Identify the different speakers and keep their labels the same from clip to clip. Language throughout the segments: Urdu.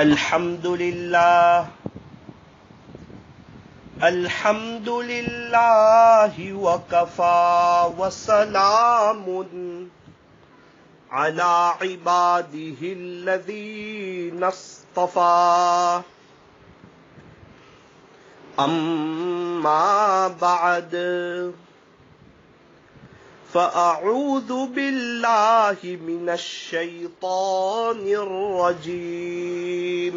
Speaker 1: الحمد للہ وکفا وسلام علی عبادہ الذین اصطفى اما بعد فأعوذ باللہ من الشیطان الرجیم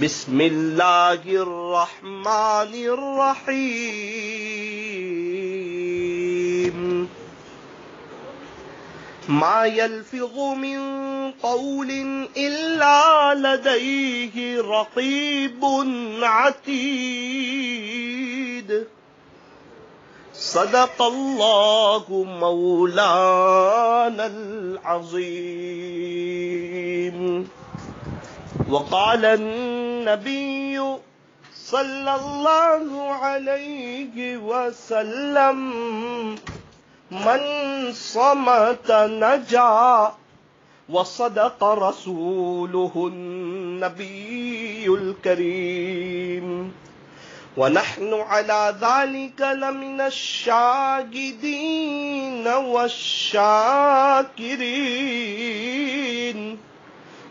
Speaker 1: بسم اللہ الرحمن الرحیم ما يلفظ من قول إلا لديه رقيب عتيد صدق اللہ مولانا العظیم وقال النبی صلی اللہ علیہ وسلم من صمت نجا وصدق رسوله النبی الکریم ونحن على ذلك لمن الشاهدين والشاكرين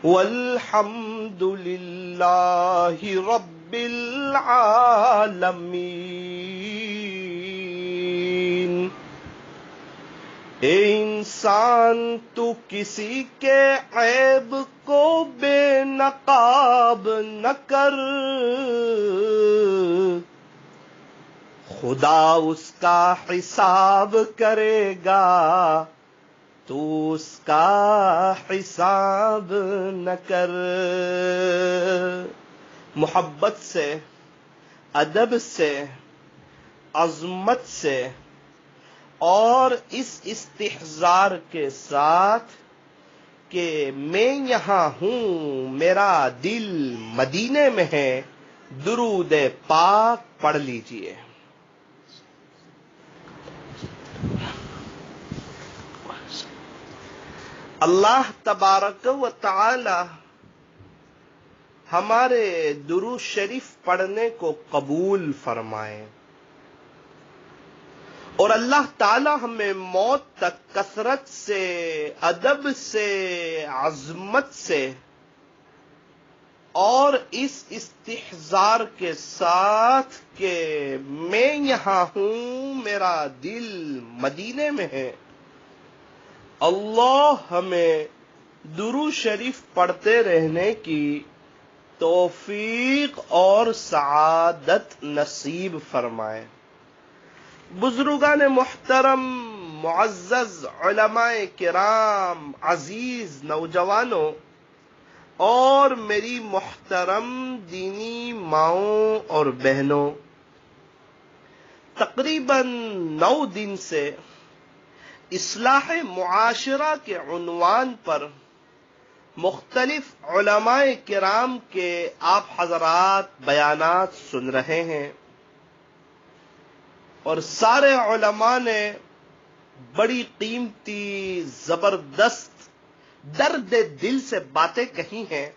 Speaker 1: والحمد لله رب العالمين۔ اے انسان تو کسی کے عیب کو بے نقاب نہ کر، خدا اس کا حساب کرے گا، تو اس کا حساب نہ کر۔ محبت سے، ادب سے، عظمت سے اور اس استحضار کے ساتھ کہ میں یہاں ہوں، میرا دل مدینے میں ہے، درود پاک پڑھ لیجئے۔ اللہ تبارک و تعالی ہمارے درود شریف پڑھنے کو قبول فرمائے، اور اللہ تعالی ہمیں موت تک کثرت سے، ادب سے، عظمت سے اور اس استحضار کے ساتھ کہ میں یہاں ہوں، میرا دل مدینے میں ہے، اللہ ہمیں درود شریف پڑھتے رہنے کی توفیق اور سعادت نصیب فرمائے۔ بزرگان محترم، معزز علماء کرام، عزیز نوجوانوں اور میری محترم دینی ماؤں اور بہنوں، تقریباً 9 دن سے اصلاح معاشرہ کے عنوان پر مختلف علماء کرام کے آپ حضرات بیانات سن رہے ہیں، اور سارے علماء نے بڑی قیمتی، زبردست، درد دل سے باتیں کہی ہیں۔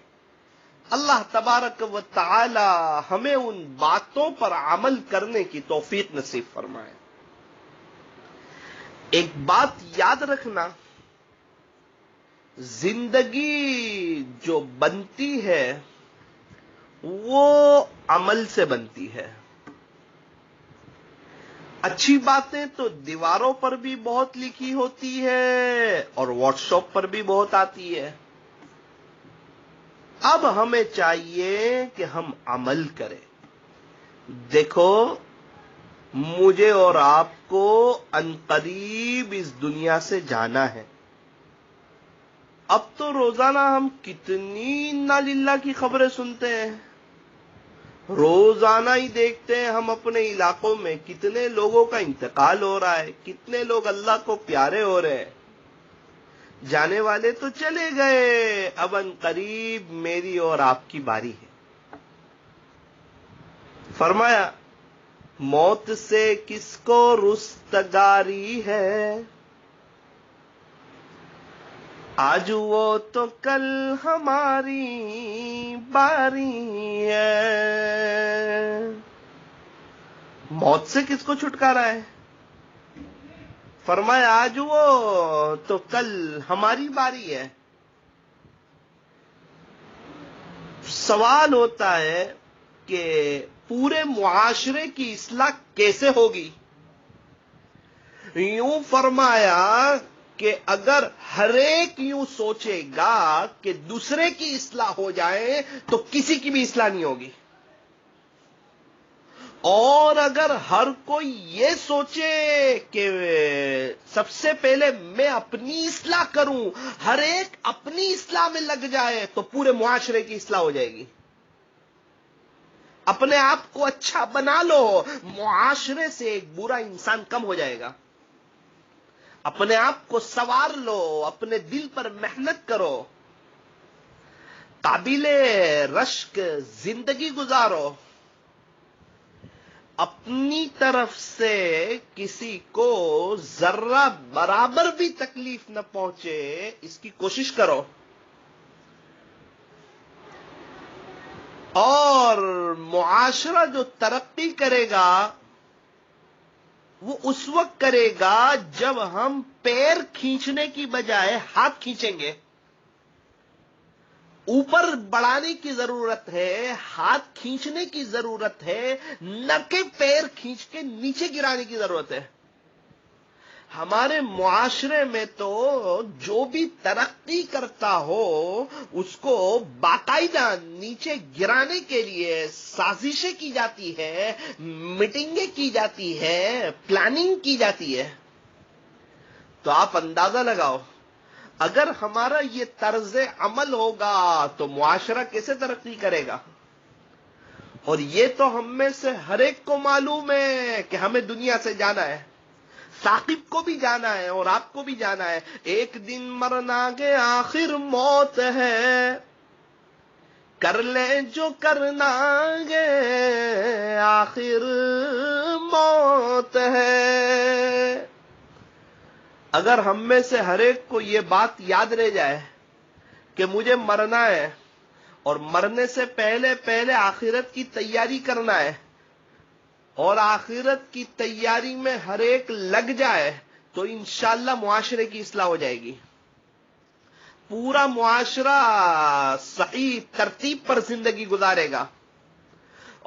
Speaker 1: اللہ تبارک و تعالی ہمیں ان باتوں پر عمل کرنے کی توفیق نصیب فرمائے۔ ایک بات یاد رکھنا، زندگی جو بنتی ہے وہ عمل سے بنتی ہے۔ اچھی باتیں تو دیواروں پر بھی بہت لکھی ہوتی ہے اور واٹس ایپ پر بھی بہت آتی ہے۔ اب ہمیں چاہیے کہ ہم عمل کریں۔ دیکھو، مجھے اور آپ کو عنقریب اس دنیا سے جانا ہے۔ اب تو روزانہ ہم کتنی انا للہ کی خبریں سنتے ہیں، روزانہ ہی دیکھتے ہیں ہم اپنے علاقوں میں کتنے لوگوں کا انتقال ہو رہا ہے، کتنے لوگ اللہ کو پیارے ہو رہے ہیں۔ جانے والے تو چلے گئے، اب عنقریب میری اور آپ کی باری ہے۔ فرمایا، موت سے کس کو رستگاری ہے، آج وہ تو کل ہماری باری ہے. موت سے کس کو چھٹکارا ہے؟ فرمایا آج وہ تو کل ہماری باری ہے. سوال ہوتا ہے کہ پورے معاشرے کی اصلاح کیسے ہوگی؟ یوں فرمایا کہ اگر ہر ایک یوں سوچے گا کہ دوسرے کی اصلاح ہو جائے تو کسی کی بھی اصلاح نہیں ہوگی. اور اگر ہر کوئی یہ سوچے کہ سب سے پہلے میں اپنی اصلاح کروں، ہر ایک اپنی اصلاح میں لگ جائے تو پورے معاشرے کی اصلاح ہو جائے گی. اپنے آپ کو اچھا بنا لو، معاشرے سے ایک برا انسان کم ہو جائے گا. اپنے آپ کو سنوار لو، اپنے دل پر محنت کرو، قابل رشک زندگی گزارو. اپنی طرف سے کسی کو ذرہ برابر بھی تکلیف نہ پہنچے اس کی کوشش کرو. اور معاشرہ جو ترقی کرے گا وہ اس وقت کرے گا جب ہم پیر کھینچنے کی بجائے ہاتھ کھینچیں گے. اوپر بڑھانے کی ضرورت ہے، ہاتھ کھینچنے کی ضرورت ہے، نہ کہ پیر کھینچ کے نیچے گرانے کی ضرورت ہے. ہمارے معاشرے میں تو جو بھی ترقی کرتا ہو اس کو باقاعدہ نیچے گرانے کے لیے سازشیں کی جاتی ہے، میٹنگیں کی جاتی ہے، پلاننگ کی جاتی ہے. تو آپ اندازہ لگاؤ اگر ہمارا یہ طرز عمل ہوگا تو معاشرہ کیسے ترقی کرے گا؟ اور یہ تو ہم میں سے ہر ایک کو معلوم ہے کہ ہمیں دنیا سے جانا ہے. ثاقب کو بھی جانا ہے اور آپ کو بھی جانا ہے. ایک دن مرنا کے آخر موت ہے، کر لیں جو کرنا گے آخر موت ہے. اگر ہم میں سے ہر ایک کو یہ بات یاد رہ جائے کہ مجھے مرنا ہے اور مرنے سے پہلے پہلے آخرت کی تیاری کرنا ہے اور آخرت کی تیاری میں ہر ایک لگ جائے تو انشاءاللہ معاشرے کی اصلاح ہو جائے گی. پورا معاشرہ صحیح ترتیب پر زندگی گزارے گا.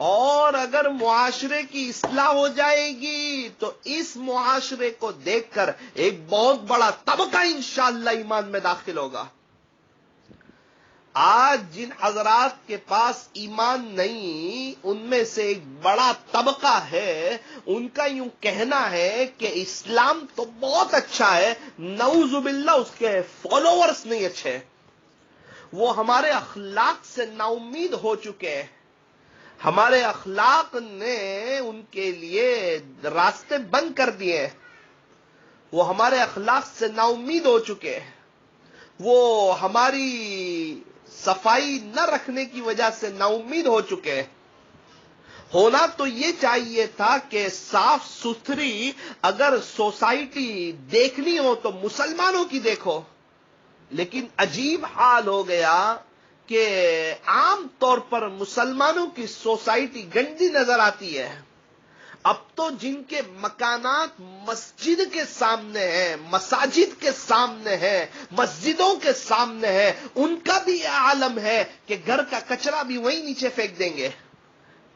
Speaker 1: اور اگر معاشرے کی اصلاح ہو جائے گی تو اس معاشرے کو دیکھ کر ایک بہت بڑا طبقہ انشاءاللہ ایمان میں داخل ہوگا. آج جن حضرات کے پاس ایمان نہیں ان میں سے ایک بڑا طبقہ ہے، ان کا یوں کہنا ہے کہ اسلام تو بہت اچھا ہے، نعوذ باللہ اس کے فالوورز نہیں اچھے. وہ ہمارے اخلاق سے نا امید ہو چکے ہیں. ہمارے اخلاق نے ان کے لیے راستے بند کر دیے. وہ ہمارے اخلاق سے نا امید ہو چکے ہیں. وہ ہماری صفائی نہ رکھنے کی وجہ سے نا امید ہو چکے ہیں. ہونا تو یہ چاہیے تھا کہ صاف ستھری اگر سوسائٹی دیکھنی ہو تو مسلمانوں کی دیکھو، لیکن عجیب حال ہو گیا کہ عام طور پر مسلمانوں کی سوسائٹی گندی نظر آتی ہے. اب تو جن کے مکانات مسجد کے سامنے ہیں، مساجد کے سامنے ہیں، مسجدوں کے سامنے ہیں، ان کا بھی یہ عالم ہے کہ گھر کا کچرا بھی وہیں نیچے پھینک دیں گے.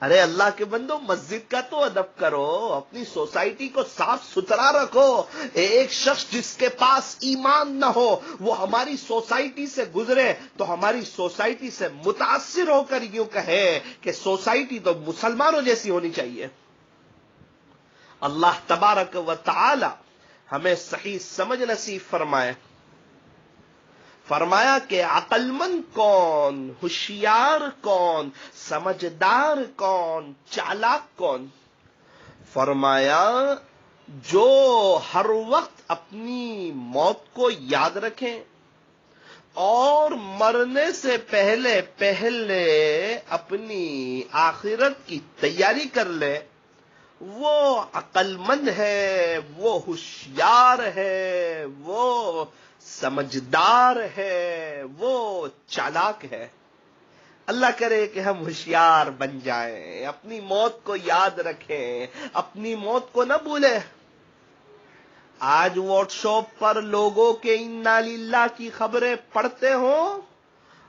Speaker 1: ارے اللہ کے بندو، مسجد کا تو ادب کرو، اپنی سوسائٹی کو صاف ستھرا رکھو. ایک شخص جس کے پاس ایمان نہ ہو وہ ہماری سوسائٹی سے گزرے تو ہماری سوسائٹی سے متاثر ہو کر یوں کہے کہ سوسائٹی تو مسلمانوں جیسی ہونی چاہیے. اللہ تبارک و تعالی ہمیں صحیح سمجھ نصیب فرمائے. فرمایا کہ عقل مند کون، ہوشیار کون، سمجھدار کون، چالاک کون؟ فرمایا جو ہر وقت اپنی موت کو یاد رکھیں اور مرنے سے پہلے پہلے اپنی آخرت کی تیاری کر لے، وہ عقل مند ہے، وہ ہوشیار ہے، وہ سمجھدار ہے، وہ چالاک ہے۔ اللہ کرے کہ ہم ہوشیار بن جائیں، اپنی موت کو یاد رکھیں، اپنی موت کو نہ بھولیں۔ آج واٹس ایپ پر لوگوں کے انا للہ کی خبریں پڑھتے ہوں،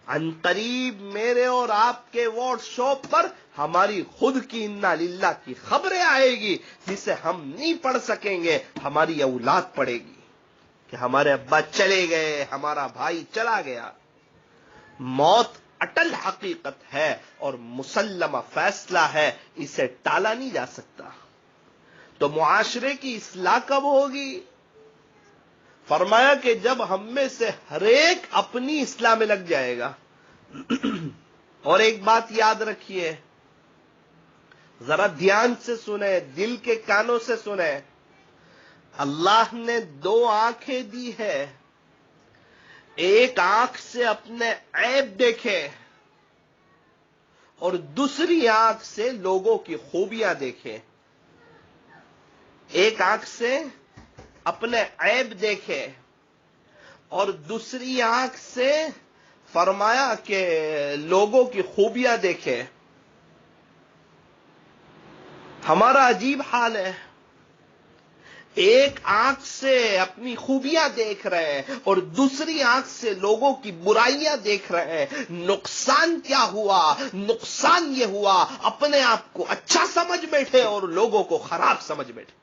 Speaker 1: ان قریب میرے اور آپ کے واٹس ایپ پر ہماری خود کی انا للہ کی خبریں آئے گی، جسے ہم نہیں پڑھ سکیں گے، ہماری اولاد پڑھے گی کہ ہمارے ابا چلے گئے، ہمارا بھائی چلا گیا۔ موت اٹل حقیقت ہے اور مسلمہ فیصلہ ہے، اسے ٹالا نہیں جا سکتا۔ تو معاشرے کی اصلاح کب ہوگی؟ فرمایا کہ جب ہم میں سے ہر ایک اپنی اصلاح میں لگ جائے گا۔ اور ایک بات یاد رکھیے، ذرا دھیان سے سنیں، دل کے کانوں سے سنیں، اللہ نے دو آنکھیں دی ہے، ایک آنکھ سے اپنے عیب دیکھے اور دوسری آنکھ سے لوگوں کی خوبیاں دیکھے۔ ایک آنکھ سے اپنے عیب دیکھے اور دوسری آنکھ سے فرمایا کہ لوگوں کی خوبیاں دیکھے۔ ہمارا عجیب حال ہے، ایک آنکھ سے اپنی خوبیاں دیکھ رہے ہیں اور دوسری آنکھ سے لوگوں کی برائیاں دیکھ رہے ہیں۔ نقصان کیا ہوا؟ نقصان یہ ہوا اپنے آپ کو اچھا سمجھ بیٹھے اور لوگوں کو خراب سمجھ بیٹھے۔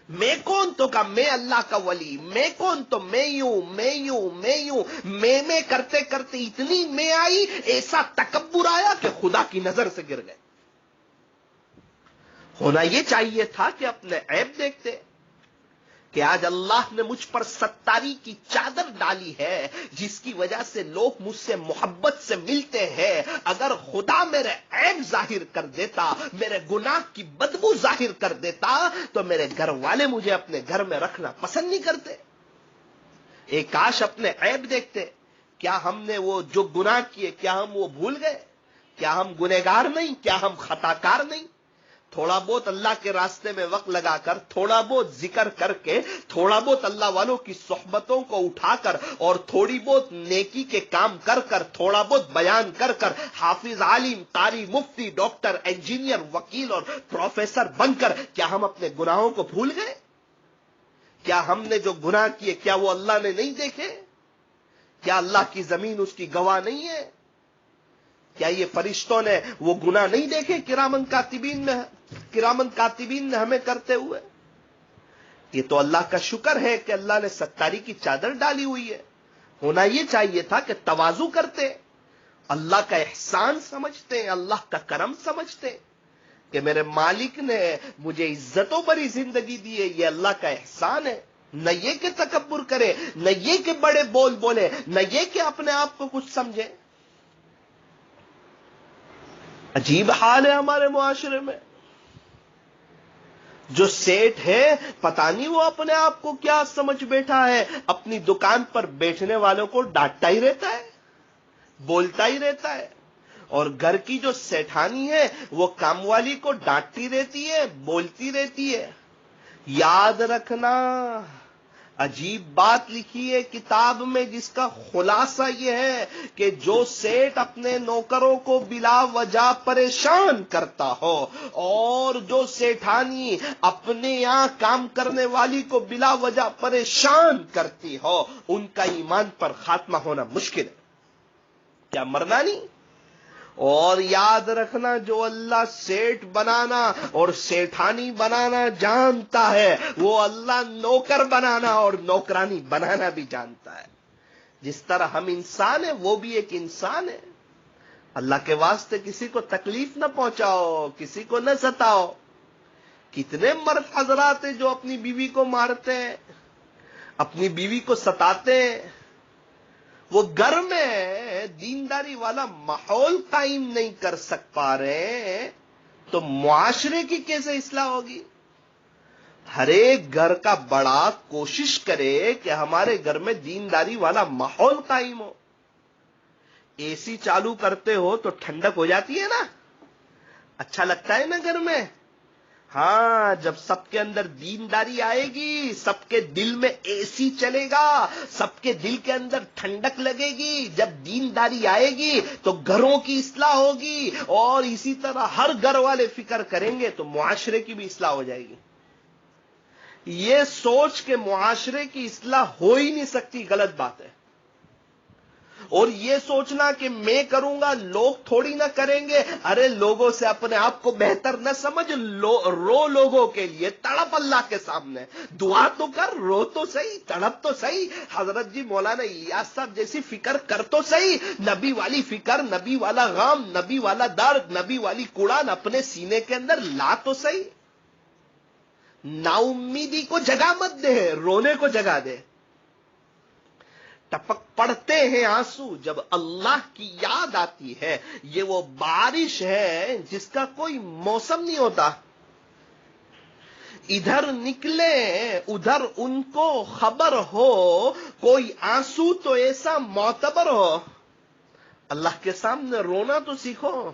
Speaker 1: میں کون تو کا میں اللہ کا ولی، میں کون تو میں یوں میں یوں میں یوں، میں کرتے کرتے اتنی میں آئی، ایسا تکبر آیا کہ خدا کی نظر سے گر گئے۔ ہونا یہ چاہیے تھا کہ اپنے عیب دیکھتے کہ آج اللہ نے مجھ پر ستاری کی چادر ڈالی ہے، جس کی وجہ سے لوگ مجھ سے محبت سے ملتے ہیں۔ اگر خدا میرے عیب ظاہر کر دیتا، میرے گناہ کی بدبو ظاہر کر دیتا، تو میرے گھر والے مجھے اپنے گھر میں رکھنا پسند نہیں کرتے۔ ایک کاش اپنے عیب دیکھتے، کیا ہم نے وہ جو گناہ کیے کیا ہم وہ بھول گئے؟ کیا ہم گنہگار نہیں؟ کیا ہم خطا کار نہیں؟ تھوڑا بہت اللہ کے راستے میں وقت لگا کر، تھوڑا بہت ذکر کر کے، تھوڑا بہت اللہ والوں کی صحبتوں کو اٹھا کر اور تھوڑی بہت نیکی کے کام کر کر، تھوڑا بہت بیان کر کر، حافظ، عالم، قاری، مفتی، ڈاکٹر، انجینئر، وکیل اور پروفیسر بن کر کیا ہم اپنے گناہوں کو بھول گئے؟ کیا ہم نے جو گناہ کیے کیا وہ اللہ نے نہیں دیکھے؟ کیا اللہ کی زمین اس کی گواہ نہیں ہے؟ کیا یہ فرشتوں نے وہ گناہ نہیں دیکھے کرامن کاتبین نے ہمیں کرتے ہوئے؟ یہ تو اللہ کا شکر ہے کہ اللہ نے ستاری کی چادر ڈالی ہوئی ہے۔ ہونا یہ چاہیے تھا کہ تواضع کرتے، اللہ کا احسان سمجھتے، اللہ کا کرم سمجھتے کہ میرے مالک نے مجھے عزتوں بری زندگی دی ہے، یہ اللہ کا احسان ہے۔ نہ یہ کہ تکبر کرے، نہ یہ کہ بڑے بول بولے، نہ یہ کہ اپنے آپ کو کچھ سمجھے۔ عجیب حال ہے ہمارے معاشرے میں۔ جو سیٹ ہے پتہ نہیں وہ اپنے آپ کو کیا سمجھ بیٹھا ہے، اپنی دکان پر بیٹھنے والوں کو ڈانٹتا ہی رہتا ہے، بولتا ہی رہتا ہے، اور گھر کی جو سیٹھانی ہے وہ کام والی کو ڈانٹتی رہتی ہے، بولتی رہتی ہے۔ یاد رکھنا، عجیب بات لکھی ہے کتاب میں جس کا خلاصہ یہ ہے کہ جو سیٹ اپنے نوکروں کو بلا وجہ پریشان کرتا ہو اور جو سیٹھانی اپنے یہاں کام کرنے والی کو بلا وجہ پریشان کرتی ہو، ان کا ایمان پر خاتمہ ہونا مشکل ہے، کیا مرنا نہیں؟ اور یاد رکھنا، جو اللہ سیٹ بنانا اور سیٹھانی بنانا جانتا ہے، وہ اللہ نوکر بنانا اور نوکرانی بنانا بھی جانتا ہے۔ جس طرح ہم انسان ہیں وہ بھی ایک انسان ہے۔ اللہ کے واسطے کسی کو تکلیف نہ پہنچاؤ، کسی کو نہ ستاؤ۔ کتنے مرد حضرات ہیں جو اپنی بیوی کو مارتے ہیں، اپنی بیوی کو ستاتے ہیں، وہ گھر میں دینداری والا ماحول قائم نہیں کر پا رہے، تو معاشرے کی کیسے اصلاح ہوگی؟ ہر ایک گھر کا بڑا کوشش کرے کہ ہمارے گھر میں دینداری والا ماحول قائم ہو۔ اے سی چالو کرتے ہو تو ٹھنڈک ہو جاتی ہے نا، اچھا لگتا ہے نا گھر میں۔ ہاں، جب سب کے اندر دینداری آئے گی، سب کے دل میں اے سی چلے گا، سب کے دل کے اندر ٹھنڈک لگے گی، جب دینداری آئے گی تو گھروں کی اصلاح ہوگی، اور اسی طرح ہر گھر والے فکر کریں گے تو معاشرے کی بھی اصلاح ہو جائے گی۔ یہ سوچ کے معاشرے کی اصلاح ہو ہی نہیں سکتی، غلط بات ہے۔ اور یہ سوچنا کہ میں کروں گا لوگ تھوڑی نہ کریں گے، ارے لوگوں سے اپنے آپ کو بہتر نہ سمجھ، رو لوگوں کے لیے، تڑپ اللہ کے سامنے، دعا تو کر، رو تو صحیح، تڑپ تو صحیح، حضرت جی مولانا الیاس صاحب جیسی فکر کر تو صحیح، نبی والی فکر، نبی والا غم، نبی والا درد، نبی والی کوڑان اپنے سینے کے اندر لا تو صحیح۔ نا امیدی کو جگہ مت دے، رونے کو جگہ دے۔ ٹپک پڑتے ہیں آنسو جب اللہ کی یاد آتی ہے، یہ وہ بارش ہے جس کا کوئی موسم نہیں ہوتا۔ ادھر نکلے ادھر ان کو خبر ہو، کوئی آنسو تو ایسا معتبر ہو۔ اللہ کے سامنے رونا تو سیکھو۔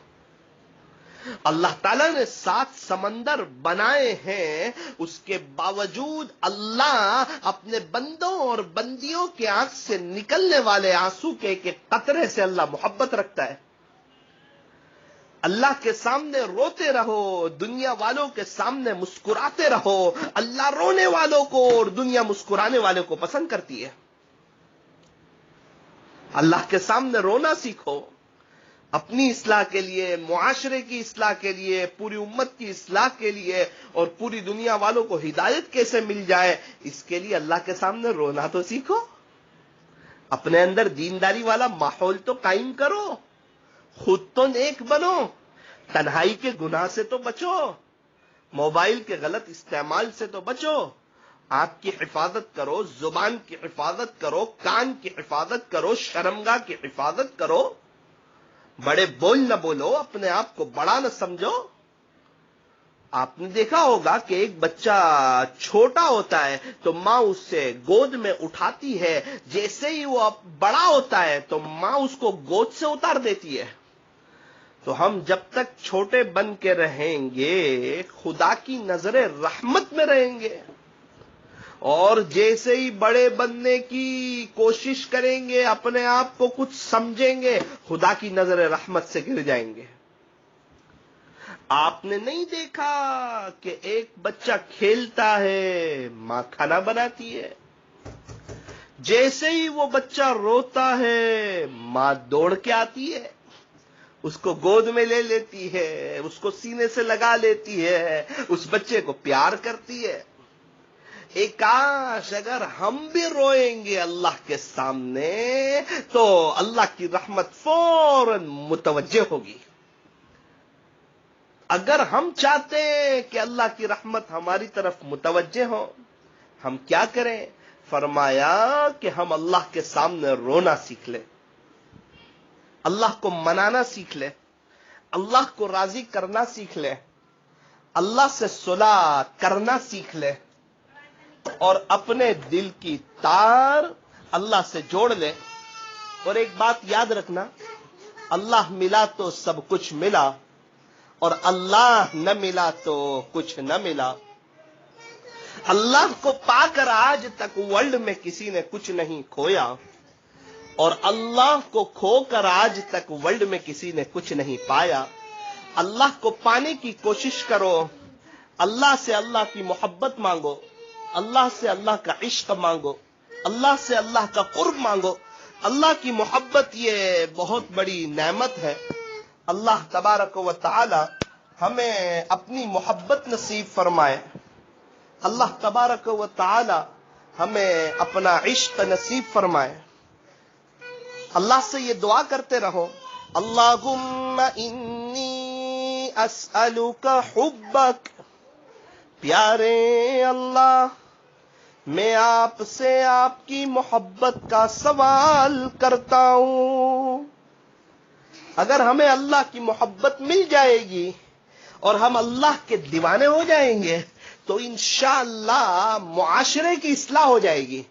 Speaker 1: اللہ تعالیٰ نے 7 سمندر بنائے ہیں، اس کے باوجود اللہ اپنے بندوں اور بندیوں کے آنکھ سے نکلنے والے آنسو کے ایک ایک قطرے سے اللہ محبت رکھتا ہے۔ اللہ کے سامنے روتے رہو، دنیا والوں کے سامنے مسکراتے رہو۔ اللہ رونے والوں کو اور دنیا مسکرانے والوں کو پسند کرتی ہے۔ اللہ کے سامنے رونا سیکھو، اپنی اصلاح کے لیے، معاشرے کی اصلاح کے لیے، پوری امت کی اصلاح کے لیے، اور پوری دنیا والوں کو ہدایت کیسے مل جائے، اس کے لیے اللہ کے سامنے رونا تو سیکھو۔ اپنے اندر دینداری والا ماحول تو قائم کرو، خود تو نیک بنو، تنہائی کے گناہ سے تو بچو، موبائل کے غلط استعمال سے تو بچو، آنکھ کی حفاظت کرو، زبان کی حفاظت کرو، کان کی حفاظت کرو، شرمگاہ کی حفاظت کرو، بڑے بول نہ بولو، اپنے آپ کو بڑا نہ سمجھو۔ آپ نے دیکھا ہوگا کہ ایک بچہ چھوٹا ہوتا ہے تو ماں اس سے گود میں اٹھاتی ہے، جیسے ہی وہ بڑا ہوتا ہے تو ماں اس کو گود سے اتار دیتی ہے۔ تو ہم جب تک چھوٹے بن کے رہیں گے خدا کی نظر رحمت میں رہیں گے، اور جیسے ہی بڑے بننے کی کوشش کریں گے، اپنے آپ کو کچھ سمجھیں گے، خدا کی نظر رحمت سے گر جائیں گے۔ آپ نے نہیں دیکھا کہ ایک بچہ کھیلتا ہے، ماں کھانا بناتی ہے، جیسے ہی وہ بچہ روتا ہے ماں دوڑ کے آتی ہے، اس کو گود میں لے لیتی ہے، اس کو سینے سے لگا لیتی ہے، اس بچے کو پیار کرتی ہے۔ ایک کاش اگر ہم بھی روئیں گے اللہ کے سامنے تو اللہ کی رحمت فوراً متوجہ ہوگی۔ اگر ہم چاہتے ہیں کہ اللہ کی رحمت ہماری طرف متوجہ ہو، ہم کیا کریں؟ فرمایا کہ ہم اللہ کے سامنے رونا سیکھ لیں، اللہ کو منانا سیکھ لیں، اللہ کو راضی کرنا سیکھ لیں، اللہ سے صلح کرنا سیکھ لیں، اور اپنے دل کی تار اللہ سے جوڑ لے۔ اور ایک بات یاد رکھنا، اللہ ملا تو سب کچھ ملا، اور اللہ نہ ملا تو کچھ نہ ملا۔ اللہ کو پا کر آج تک ورلڈ میں کسی نے کچھ نہیں کھویا، اور اللہ کو کھو کر آج تک ورلڈ میں کسی نے کچھ نہیں پایا۔ اللہ کو پانے کی کوشش کرو، اللہ سے اللہ کی محبت مانگو، اللہ سے اللہ کا عشق مانگو، اللہ سے اللہ کا قرب مانگو۔ اللہ کی محبت یہ بہت بڑی نعمت ہے۔ اللہ تبارک و تعالی ہمیں اپنی محبت نصیب فرمائے، اللہ تبارک و تعالی ہمیں اپنا عشق نصیب فرمائے۔ اللہ سے یہ دعا کرتے رہو، اللہم انی اسألک حبک، پیارے اللہ میں آپ سے آپ کی محبت کا سوال کرتا ہوں۔ اگر ہمیں اللہ کی محبت مل جائے گی اور ہم اللہ کے دیوانے ہو جائیں گے تو انشاءاللہ معاشرے کی اصلاح ہو جائے گی۔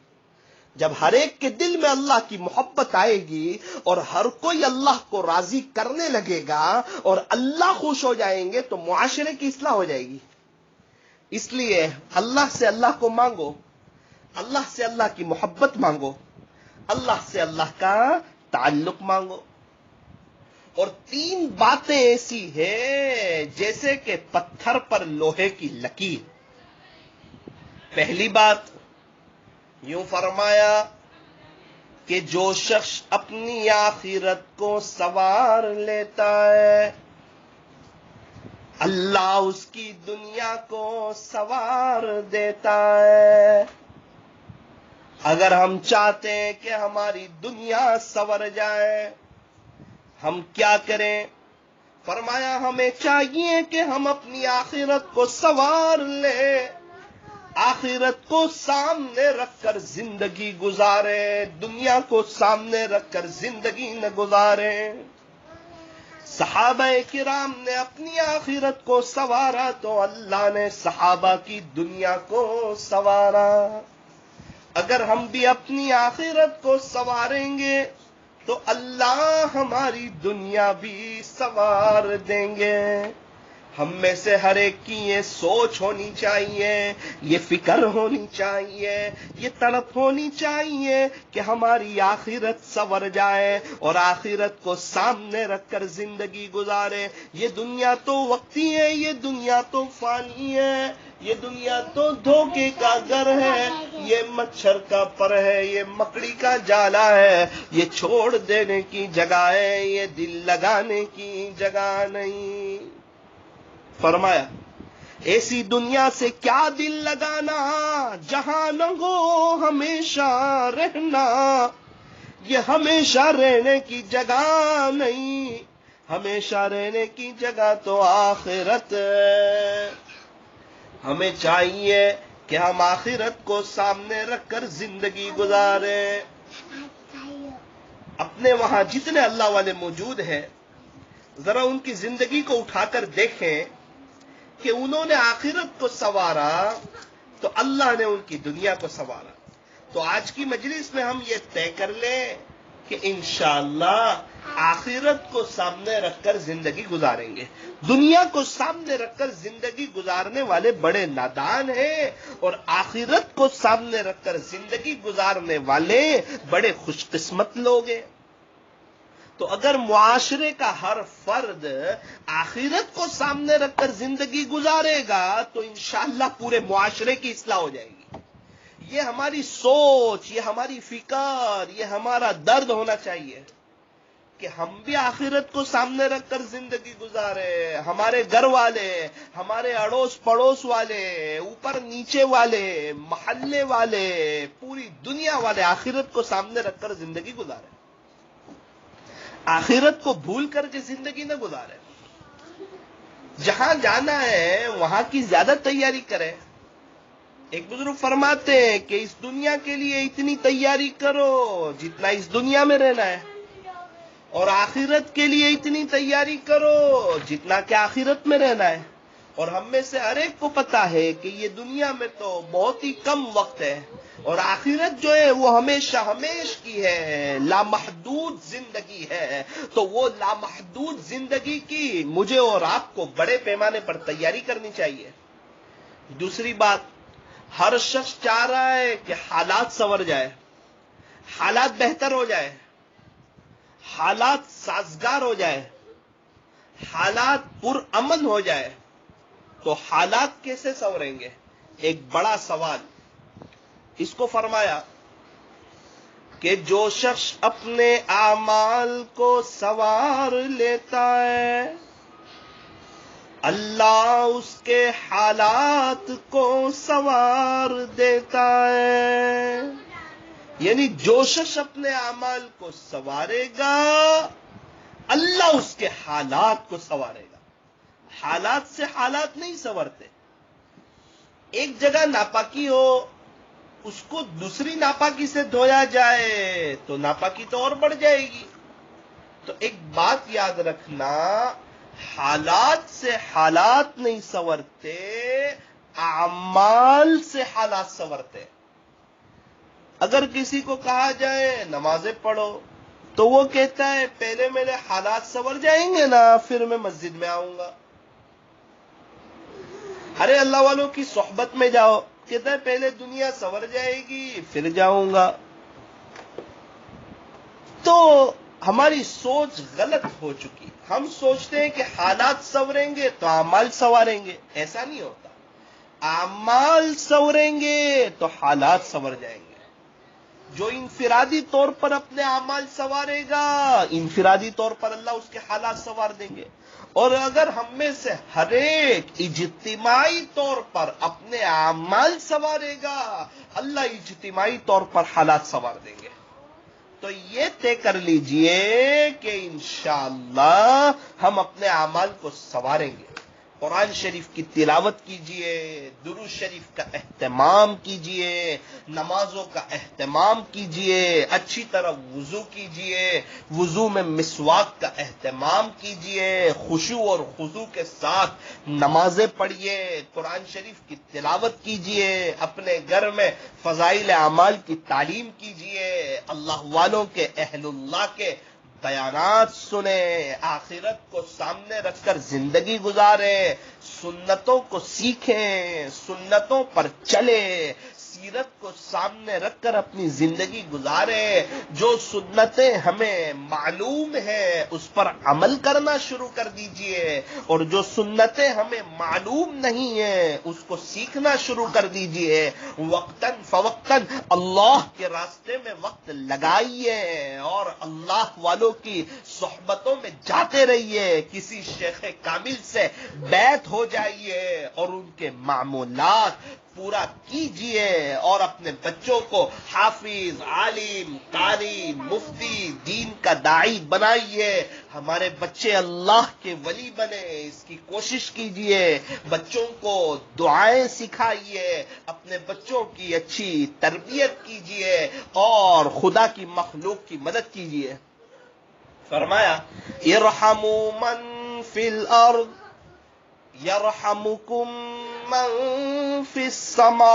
Speaker 1: جب ہر ایک کے دل میں اللہ کی محبت آئے گی اور ہر کوئی اللہ کو راضی کرنے لگے گا اور اللہ خوش ہو جائیں گے تو معاشرے کی اصلاح ہو جائے گی۔ اس لیے اللہ سے اللہ کو مانگو، اللہ سے اللہ کی محبت مانگو، اللہ سے اللہ کا تعلق مانگو. اور 3 باتیں ایسی ہیں جیسے کہ پتھر پر لوہے کی لکیر. پہلی بات یوں فرمایا کہ جو شخص اپنی آخرت کو سنوار لیتا ہے اللہ اس کی دنیا کو سنوار دیتا ہے. اگر ہم چاہتے ہیں کہ ہماری دنیا سنور جائے ہم کیا کریں؟ فرمایا ہمیں چاہیے کہ ہم اپنی آخرت کو سنوار لیں، آخرت کو سامنے رکھ کر زندگی گزاریں، دنیا کو سامنے رکھ کر زندگی نہ گزاریں. صحابہ کرام نے اپنی آخرت کو سنوارا تو اللہ نے صحابہ کی دنیا کو سنوارا. اگر ہم بھی اپنی آخرت کو سنواریں گے تو اللہ ہماری دنیا بھی سنوار دیں گے. ہم میں سے ہر ایک کی یہ سوچ ہونی چاہیے، یہ فکر ہونی چاہیے، یہ طلب ہونی چاہیے کہ ہماری آخرت سنور جائے اور آخرت کو سامنے رکھ کر زندگی گزارے. یہ دنیا تو وقتی ہے، یہ دنیا تو فانی ہے، یہ دنیا تو دھوکے کا گھر ہے، یہ مچھر کا پر ہے، یہ مکڑی کا جالا ہے، یہ چھوڑ دینے کی جگہ ہے، یہ دل لگانے کی جگہ نہیں. فرمایا ایسی دنیا سے کیا دل لگانا جہاں نہ ہو ہمیشہ رہنا. یہ ہمیشہ رہنے کی جگہ نہیں، ہمیشہ رہنے کی جگہ تو آخرت ہے. ہمیں چاہیے کہ ہم آخرت کو سامنے رکھ کر زندگی گزاریں. اپنے وہاں جتنے اللہ والے موجود ہیں ذرا ان کی زندگی کو اٹھا کر دیکھیں کہ انہوں نے آخرت کو سنوارا تو اللہ نے ان کی دنیا کو سنوارا. تو آج کی مجلس میں ہم یہ طے کر لیں کہ انشاءاللہ آخرت کو سامنے رکھ کر زندگی گزاریں گے. دنیا کو سامنے رکھ کر زندگی گزارنے والے بڑے نادان ہیں اور آخرت کو سامنے رکھ کر زندگی گزارنے والے بڑے خوش قسمت لوگ ہیں. تو اگر معاشرے کا ہر فرد آخرت کو سامنے رکھ کر زندگی گزارے گا تو انشاءاللہ پورے معاشرے کی اصلاح ہو جائے گی. یہ ہماری سوچ، یہ ہماری فکر، یہ ہمارا درد ہونا چاہیے کہ ہم بھی آخرت کو سامنے رکھ کر زندگی گزارے. ہمارے گھر والے، ہمارے اڑوس پڑوس والے، اوپر نیچے والے، محلے والے، پوری دنیا والے آخرت کو سامنے رکھ کر زندگی گزارے. آخرت کو بھول کر کے زندگی نہ گزارے. جہاں جانا ہے وہاں کی زیادہ تیاری کرے. ایک بزرگ فرماتے ہیں کہ اس دنیا کے لیے اتنی تیاری کرو جتنا اس دنیا میں رہنا ہے، اور آخرت کے لیے اتنی تیاری کرو جتنا کہ آخرت میں رہنا ہے. اور ہم میں سے ہر ایک کو پتا ہے کہ یہ دنیا میں تو بہت ہی کم وقت ہے اور آخرت جو ہے وہ ہمیشہ ہمیش کی ہے، لامحدود زندگی ہے. تو وہ لامحدود زندگی کی مجھے اور آپ کو بڑے پیمانے پر تیاری کرنی چاہیے. دوسری بات، ہر شخص چاہ رہا ہے کہ حالات سنور جائے، حالات بہتر ہو جائے، حالات سازگار ہو جائے، حالات پرامن ہو جائے. تو حالات کیسے سنوریں گے؟ ایک بڑا سوال. اس کو فرمایا کہ جو شخص اپنے اعمال کو سنوار لیتا ہے اللہ اس کے حالات کو سنوار دیتا ہے. یعنی جو شخص اپنے اعمال کو سنوارے گا اللہ اس کے حالات کو سنوارے گا. حالات سے حالات نہیں سنورتے. ایک جگہ ناپاکی ہو اس کو دوسری ناپاکی سے دھویا جائے تو ناپاکی تو اور بڑھ جائے گی. تو ایک بات یاد رکھنا، حالات سے حالات نہیں سنورتے، اعمال سے حالات سنورتے. اگر کسی کو کہا جائے نمازیں پڑھو تو وہ کہتا ہے پہلے میرے حالات سنور جائیں گے نا پھر میں مسجد میں آؤں گا. ارے اللہ والوں کی صحبت میں جاؤ، کہتا ہے پہلے دنیا سنور جائے گی پھر جاؤں گا۔ تو ہماری سوچ غلط ہو چکی، ہم سوچتے ہیں کہ حالات سنوریں گے تو اعمال سنواریں گے، ایسا نہیں ہوتا۔ اعمال سنوریں گے تو حالات سنور جائیں گے۔ جو انفرادی طور پر اپنے اعمال سنوارے گا، انفرادی طور پر اللہ اس کے حالات سنوار دیں گے، اور اگر ہم میں سے ہر ایک اجتماعی طور پر اپنے اعمال سنوارے گا، اللہ اجتماعی طور پر حالات سنوار دیں گے۔ تو یہ طے کر لیجئے کہ انشاءاللہ ہم اپنے اعمال کو سنواریں گے۔ قرآن شریف کی تلاوت کیجئے، درود شریف کا اہتمام کیجئے، نمازوں کا اہتمام کیجئے، اچھی طرح وضو کیجئے، وضو میں مسواک کا اہتمام کیجئے، خشوع اور خضوع کے ساتھ نمازیں پڑھیے، قرآن شریف کی تلاوت کیجئے، اپنے گھر میں فضائل اعمال کی تعلیم کیجئے، اللہ والوں کے، اہل اللہ کے بیانات سنیں، آخرت کو سامنے رکھ کر زندگی گزاریں، سنتوں کو سیکھیں، سنتوں پر چلیں، سیرت کو سامنے رکھ کر اپنی زندگی گزاریں۔ جو سنتیں ہمیں معلوم ہیں اس پر عمل کرنا شروع کر دیجئے، اور جو سنتیں ہمیں معلوم نہیں ہیں اس کو سیکھنا شروع کر دیجئے۔ وقتاً فوقتاً اللہ کے راستے میں وقت لگائیے، اور اللہ والوں کی صحبتوں میں جاتے رہیے، کسی شیخ کامل سے بیعت ہو جائیے اور ان کے معمولات پورا کیجئے، اور اپنے بچوں کو حافظ، عالم، قاری، مفتی، دین کا داعی بنائیے۔ ہمارے بچے اللہ کے ولی بنے، اس کی کوشش کیجئے۔ بچوں کو دعائیں سکھائیے، اپنے بچوں کی اچھی تربیت کیجئے، اور خدا کی مخلوق کی مدد کیجئے۔ فرمایا ارحموا من فی الارض یرحمکم من فی السماء،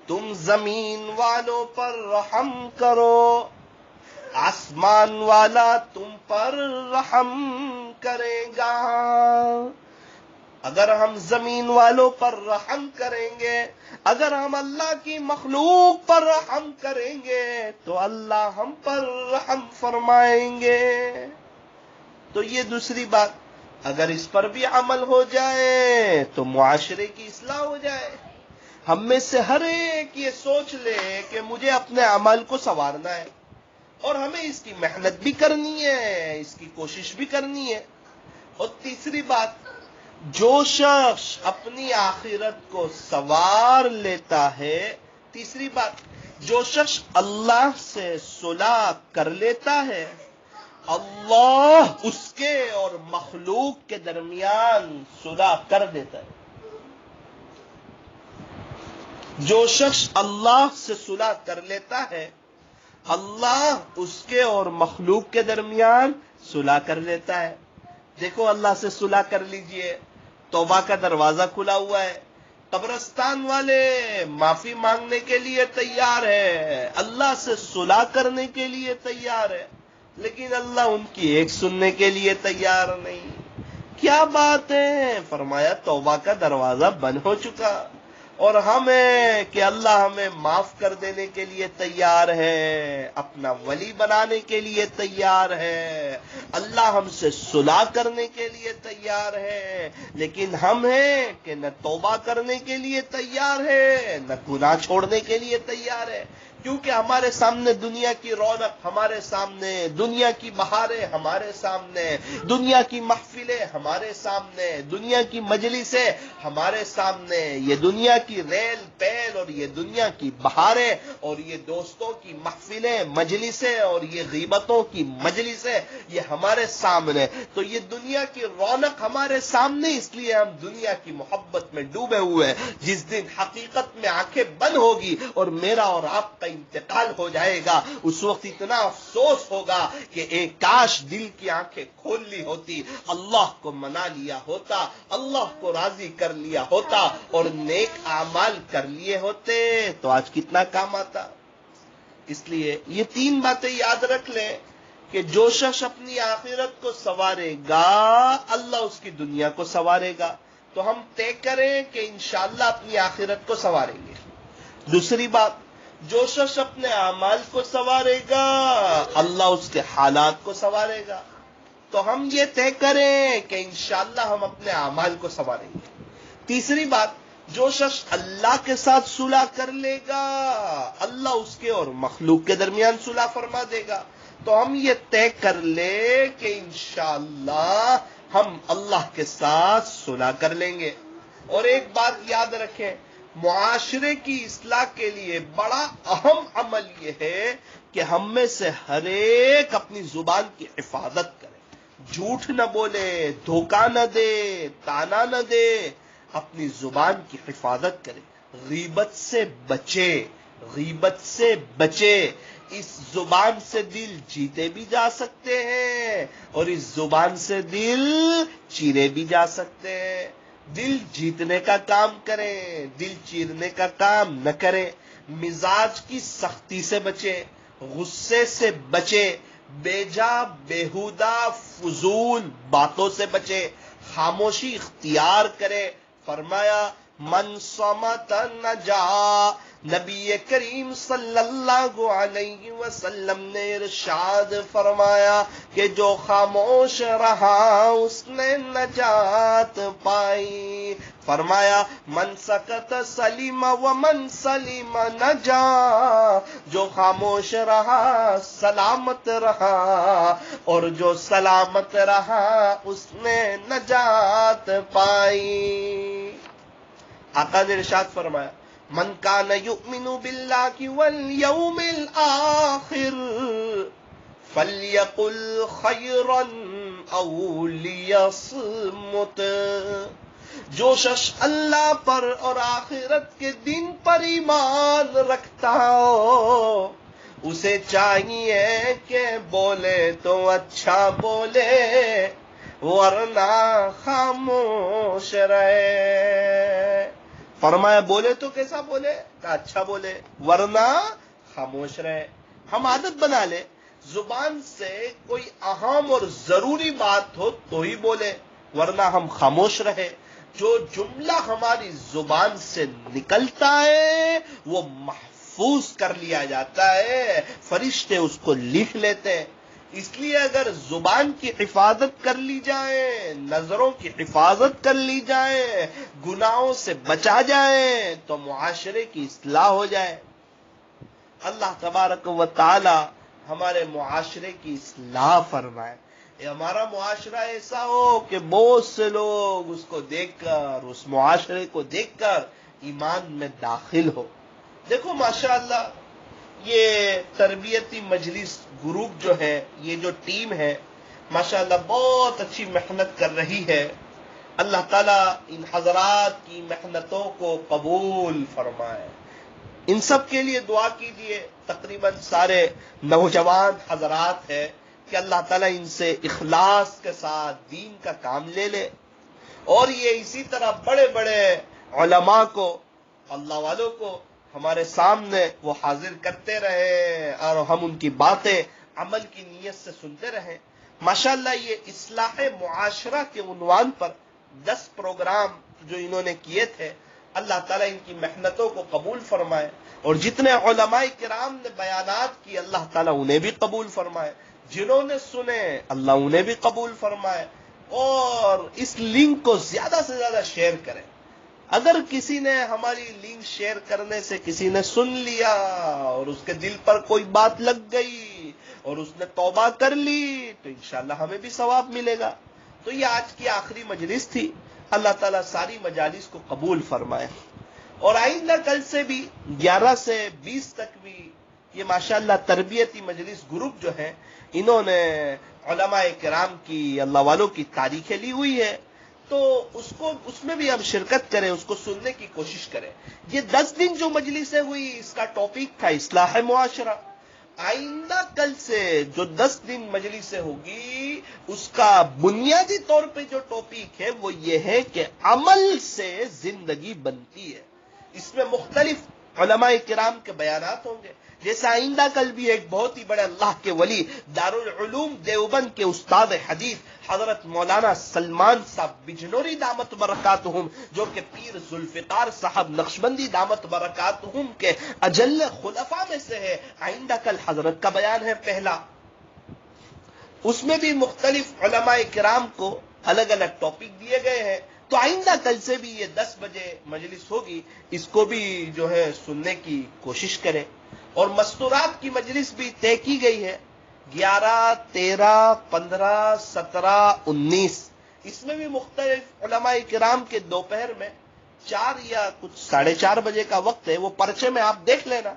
Speaker 1: تم زمین والوں پر رحم کرو، آسمان والا تم پر رحم کرے گا۔ اگر ہم زمین والوں پر رحم کریں گے، اگر ہم اللہ کی مخلوق پر رحم کریں گے تو اللہ ہم پر رحم فرمائیں گے۔ تو یہ دوسری بات، اگر اس پر بھی عمل ہو جائے تو معاشرے کی اصلاح ہو جائے۔ ہم میں سے ہر ایک یہ سوچ لے کہ مجھے اپنے اعمال کو سنوارنا ہے، اور ہمیں اس کی محنت بھی کرنی ہے، اس کی کوشش بھی کرنی ہے۔ اور تیسری بات، جو شخص اپنی آخرت کو سنوار لیتا ہے، تیسری بات، جو شخص اللہ سے صلح کر لیتا ہے، اللہ اس کے اور مخلوق کے درمیان صلح کر دیتا ہے۔ جو شخص اللہ سے صلح کر لیتا ہے، اللہ اس کے اور مخلوق کے درمیان صلح کر لیتا ہے۔ دیکھو، اللہ سے صلح کر لیجئے، توبہ کا دروازہ کھلا ہوا ہے، قبرستان والے معافی مانگنے کے لیے تیار ہے، اللہ سے صلح کرنے کے لیے تیار ہے، لیکن اللہ ان کی ایک سننے کے لیے تیار نہیں۔ کیا بات ہے؟ فرمایا توبہ کا دروازہ بند ہو چکا، اور ہمیں کہ اللہ ہمیں معاف کر دینے کے لیے تیار ہے، اپنا ولی بنانے کے لیے تیار ہے، اللہ ہم سے صلح کرنے کے لیے تیار ہے، لیکن ہم ہیں کہ نہ توبہ کرنے کے لیے تیار ہے، نہ گناہ چھوڑنے کے لیے تیار ہے۔ کیونکہ ہمارے سامنے دنیا کی رونق، ہمارے سامنے دنیا کی بہاریں، ہمارے سامنے دنیا کی محفلیں، ہمارے سامنے دنیا کی مجلسیں، ہمارے سامنے یہ دنیا کی ریل پیل، اور یہ دنیا کی بہاریں، اور یہ دوستوں کی محفلیں، مجلسیں، اور یہ غیبتوں کی مجلسیں، یہ ہمارے سامنے۔ تو یہ دنیا کی رونق ہمارے سامنے، اس لیے ہم دنیا کی محبت میں ڈوبے ہوئے ہیں۔ جس دن حقیقت میں آنکھیں بند ہوگی اور میرا اور آپ کا انتقال ہو جائے گا، اس وقت اتنا افسوس ہوگا کہ ایک کاش دل کی آنکھیں کھول لی ہوتی، اللہ کو منا لیا ہوتا، اللہ کو راضی کر لیا ہوتا، اور نیک اعمال کر لیے ہوتے تو آج کتنا کام آتا۔ اس لیے یہ تین باتیں یاد رکھ لیں کہ کہ جو شخص اپنی آخرت کو سنوارے گا اللہ اس کی دنیا کو سنوارے گا. تو ہم طے کریں کہ انشاءاللہ اپنی آخرت کو سنواریں گے. دوسری بات، جو شخص اپنے اعمال کو سنوارے گا اللہ اس کے حالات کو سنوارے گا. تو ہم یہ طے کریں کہ انشاءاللہ ہم اپنے اعمال کو سنواریں گے. تیسری بات، جو شخص اللہ کے ساتھ صلح کر لے گا اللہ اس کے اور مخلوق کے درمیان صلح فرما دے گا. تو ہم یہ طے کر لیں کہ انشاءاللہ ہم اللہ کے ساتھ صلح کر لیں گے. اور ایک بات یاد رکھیں، معاشرے کی اصلاح کے لیے بڑا اہم عمل یہ ہے کہ ہم میں سے ہر ایک اپنی زبان کی حفاظت کرے، جھوٹ نہ بولے، دھوکہ نہ دے، تانا نہ دے، اپنی زبان کی حفاظت کرے، غیبت سے بچے، غیبت سے بچے. اس زبان سے دل جیتے بھی جا سکتے ہیں اور اس زبان سے دل چیرے بھی جا سکتے ہیں. دل جیتنے کا کام کریں، دل چیرنے کا کام نہ کریں. مزاج کی سختی سے بچے، غصے سے بچے، بے جا بیہودہ فضول باتوں سے بچے، خاموشی اختیار کرے. فرمایا من صمت نجا. نبی کریم صلی اللہ علیہ وسلم نے ارشاد فرمایا کہ جو خاموش رہا اس نے نجات پائی. فرمایا من سکت سلیم ومن سلیم نجا. جو خاموش رہا سلامت رہا اور جو سلامت رہا اس نے نجات پائی. آقا نے ارشاد فرمایا من کان یؤمن باللہ والیوم الآخر فلیقل خیرا او لیصمت. جو شخص اللہ پر اور آخرت کے دن پر ایمان رکھتا ہو اسے چاہیے کہ بولے تو اچھا بولے ورنہ خاموش رہے. فرمایا بولے تو کیسا بولے؟ کہ اچھا بولے ورنہ خاموش رہے. ہم عادت بنا لے زبان سے کوئی اہم اور ضروری بات ہو تو ہی بولے ورنہ ہم خاموش رہے. جو جملہ ہماری زبان سے نکلتا ہے وہ محفوظ کر لیا جاتا ہے، فرشتے اس کو لکھ لیتے ہیں. اس لیے اگر زبان کی حفاظت کر لی جائے، نظروں کی حفاظت کر لی جائے، گناہوں سے بچا جائے تو معاشرے کی اصلاح ہو جائے. اللہ تبارک و تعالی ہمارے معاشرے کی اصلاح فرمائے. یہ ہمارا معاشرہ ایسا ہو کہ بہت سے لوگ اس کو دیکھ کر، اس معاشرے کو دیکھ کر ایمان میں داخل ہو. دیکھو ماشاءاللہ یہ تربیتی مجلس گروپ جو ہے، یہ جو ٹیم ہے ماشاءاللہ بہت اچھی محنت کر رہی ہے. اللہ تعالیٰ ان حضرات کی محنتوں کو قبول فرمائے. ان سب کے لیے دعا کیجیے. تقریباً سارے نوجوان حضرات ہیں کہ اللہ تعالیٰ ان سے اخلاص کے ساتھ دین کا کام لے لے اور یہ اسی طرح بڑے بڑے علماء کو، اللہ والوں کو ہمارے سامنے وہ حاضر کرتے رہے اور ہم ان کی باتیں عمل کی نیت سے سنتے رہیں. ماشاءاللہ یہ اصلاح معاشرہ کے عنوان پر 10 پروگرام جو انہوں نے کیے تھے، اللہ تعالیٰ ان کی محنتوں کو قبول فرمائے اور جتنے علماء کرام نے بیانات کی اللہ تعالیٰ انہیں بھی قبول فرمائے، جنہوں نے سنے اللہ انہیں بھی قبول فرمائے. اور اس لنک کو زیادہ سے زیادہ شیئر کریں. اگر کسی نے ہماری لنک شیئر کرنے سے کسی نے سن لیا اور اس کے دل پر کوئی بات لگ گئی اور اس نے توبہ کر لی تو انشاءاللہ ہمیں بھی ثواب ملے گا. تو یہ آج کی آخری مجلس تھی. اللہ تعالیٰ ساری مجالس کو قبول فرمائے اور آئندہ کل سے بھی 11 سے 20 تک بھی یہ ماشاءاللہ تربیتی مجلس گروپ جو ہے انہوں نے علماء کرام کی، اللہ والوں کی تاریخیں لی ہوئی ہے تو اس میں بھی ہم شرکت کریں، اس کو سننے کی کوشش کریں. یہ 10 دن جو مجلسیں ہوئی اس کا ٹاپک تھا اصلاح معاشرہ. آئندہ کل سے جو 10 دن مجلسیں ہوگی اس کا بنیادی طور پہ جو ٹاپک ہے وہ یہ ہے کہ عمل سے زندگی بنتی ہے. اس میں مختلف علماء کرام کے بیانات ہوں گے. جیسا آئندہ کل بھی ایک بہت ہی بڑے اللہ کے ولی دارالعلوم دیوبند کے استاد حدیث حضرت مولانا سلمان صاحب بجنوری دامت برکاتہم، جو کہ پیر ذوالفقار صاحب نقشبندی دامت برکاتہم کے اجل خلفاء میں سے ہے، آئندہ کل حضرت کا بیان ہے پہلا. اس میں بھی مختلف علماء کرام کو الگ الگ ٹاپک دیے گئے ہیں. تو آئندہ کل سے بھی یہ 10 بجے مجلس ہوگی، اس کو بھی جو ہے سننے کی کوشش کریں. اور مستورات کی مجلس بھی طے کی گئی ہے 11، 13، 15، 17، 19. اس میں بھی مختلف علماء کرام کے دوپہر میں 4 یا کچھ 4:30 بجے کا وقت ہے، وہ پرچے میں آپ دیکھ لینا.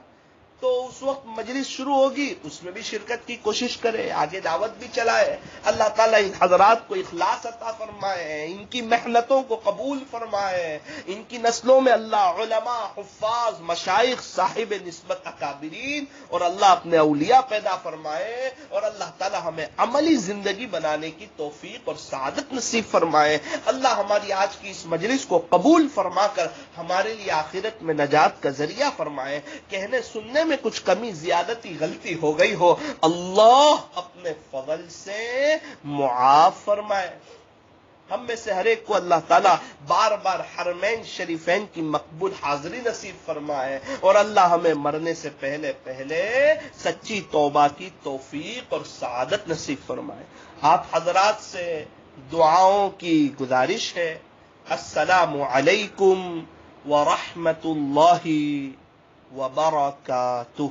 Speaker 1: تو اس وقت مجلس شروع ہوگی، اس میں بھی شرکت کی کوشش کرے، آگے دعوت بھی چلائے. اللہ تعالیٰ ان حضرات کو اخلاص عطا فرمائے، ان کی محنتوں کو قبول فرمائے، ان کی نسلوں میں اللہ علماء، حفاظ، مشائخ، صاحب نسبت اکابرین اور اللہ اپنے اولیاء پیدا فرمائے، اور اللہ تعالیٰ ہمیں عملی زندگی بنانے کی توفیق اور سعادت نصیب فرمائے. اللہ ہماری آج کی اس مجلس کو قبول فرما کر ہمارے لیے آخرت میں نجات کا ذریعہ فرمائے. کہنے سننے میں کچھ کمی زیادتی غلطی ہو گئی ہو، اللہ اپنے فضل سے معاف فرمائے. ہم میں سے ہر ایک کو اللہ تعالیٰ بار بار حرمین شریفین کی مقبول حاضری نصیب فرمائے، اور اللہ ہمیں مرنے سے پہلے پہلے سچی توبہ کی توفیق اور سعادت نصیب فرمائے. آپ حضرات سے دعاؤں کی گزارش ہے. السلام علیکم ورحمۃ اللہ وبرکاتہ.